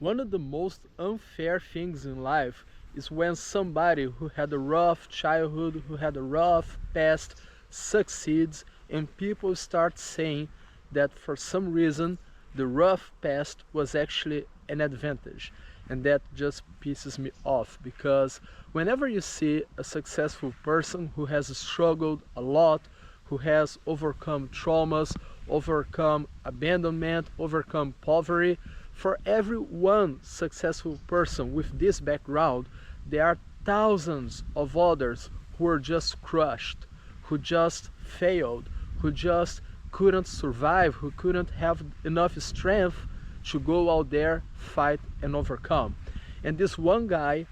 One of the most unfair things in life is when somebody who had a rough childhood, who had a rough past, succeeds, and people start saying that for some reason the rough past was actually an advantage. And that just pisses me off, because whenever you see a successful person who has struggled a lot, who has overcome traumas, overcome abandonment, overcome poverty, for every one successful person with this background, there are thousands of others who are just crushed, who just failed, who just couldn't survive, who couldn't have enough strength to go out there, fight, and overcome. And this one guy,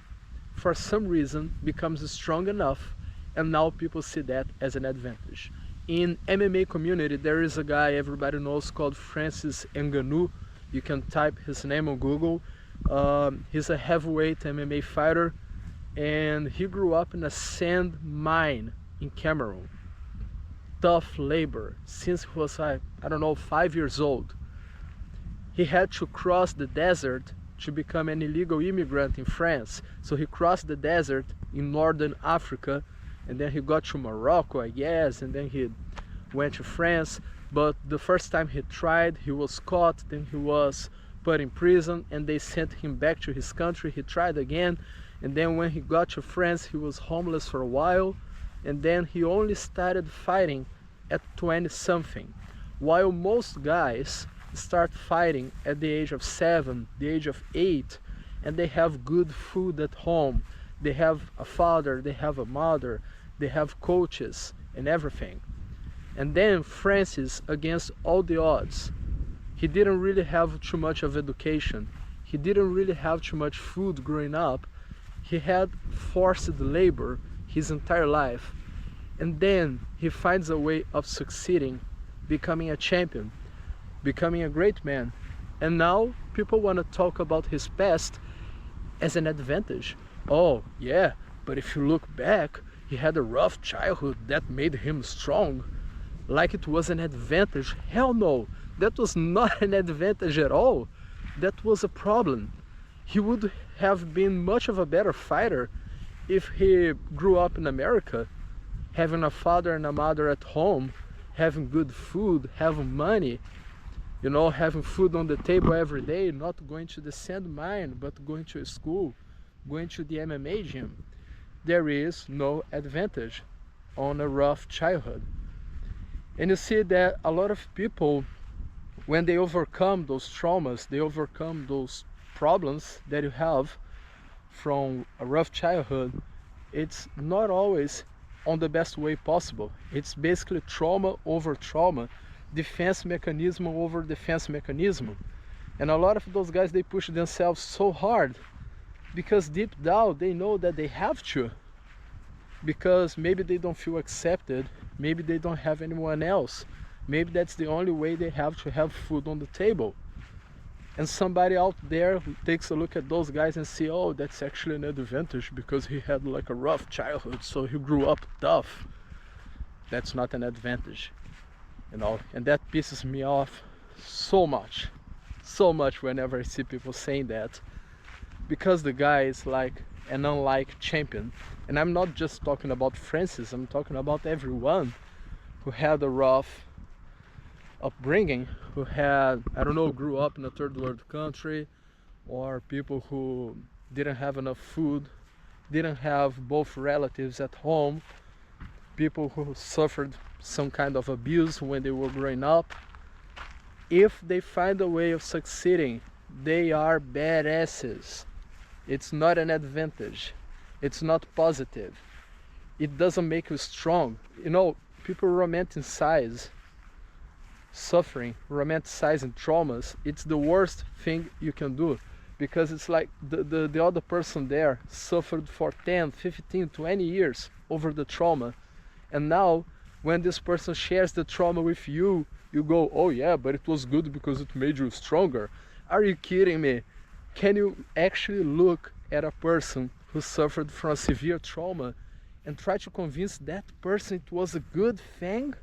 for some reason, becomes strong enough, and now people see that as an advantage. In MMA community, there is a guy everybody knows called Francis Ngannou. You can type his name on Google. He's a heavyweight MMA fighter, and he grew up in a sand mine in Cameroon. Tough labor since he was, I don't know, 5 years old. He had to cross the desert to become an illegal immigrant in France. So he crossed the desert in northern Africa, and then he got to Morocco, I guess, and then he went to France. But the first time he tried, he was caught, then he was put in prison, and they sent him back to his country. He tried again, and then when he got to France, he was homeless for a while, and then he only started fighting at 20 something, while most guys start fighting at the age of 7, the age of 8, and they have good food at home. They have a father, they have a mother, they have coaches and everything. And then Francis, against all the odds, he didn't really have too much of education. He didn't really have too much food growing up. He had forced labor his entire life. And then he finds a way of succeeding, becoming a champion, becoming a great man. And now people want to talk about his past as an advantage. Oh yeah, but if you look back, he had a rough childhood that made him strong. Like it was an advantage. Hell no, that was not an advantage at all. That was a problem. He would have been much of a better fighter if he grew up in America, having a father and a mother at home, having good food, having money, you know, having food on the table every day, not going to the sand mine, but going to school, going to the MMA gym. There is no advantage on a rough childhood. And you see that a lot of people, when they overcome those traumas, they overcome those problems that you have from a rough childhood, it's not always on the best way possible. It's basically trauma over trauma, defense mechanism over defense mechanism. And a lot of those guys, they push themselves so hard because deep down they know that they have to, because maybe they don't feel accepted, maybe they don't have anyone else, maybe that's the only way they have to have food on the table. And somebody out there who takes a look at those guys and see, oh, that's actually an advantage because he had like a rough childhood, so he grew up tough. That's not an advantage, you know. And that pisses me off so much whenever I see people saying that, because the guy is like an unlike champion. And I'm not just talking about Francis, I'm talking about everyone who had a rough upbringing, who had, I don't know, grew up in a third world country, or people who didn't have enough food, didn't have both relatives at home, people who suffered some kind of abuse when they were growing up. If they find a way of succeeding, they are badasses. It's not an advantage. It's not positive. It doesn't make you strong. You know, people romanticize suffering, romanticizing traumas. It's the worst thing you can do, because it's like the other person there suffered for 10, 15, 20 years over the trauma. And now when this person shares the trauma with you, you go, oh yeah, but it was good because it made you stronger. Are you kidding me? Can you actually look at a person who suffered from a severe trauma and try to convince that person it was a good thing?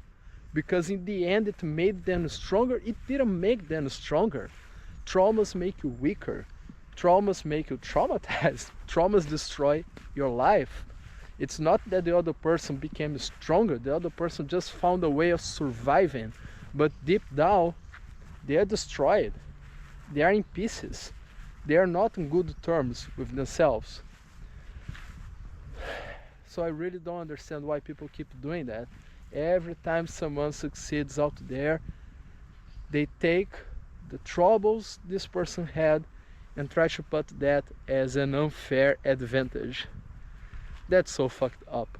Because in the end it made them stronger. It didn't make them stronger. Traumas make you weaker. traumas make you traumatized. Traumas destroy your life. It's not that the other person became stronger, the other person just found a way of surviving, but deep down they are destroyed. They are in pieces. They are not in good terms with themselves. So I really don't understand why people keep doing that. Every time someone succeeds out there, they take the troubles this person had and try to put that as an unfair advantage. That's so fucked up.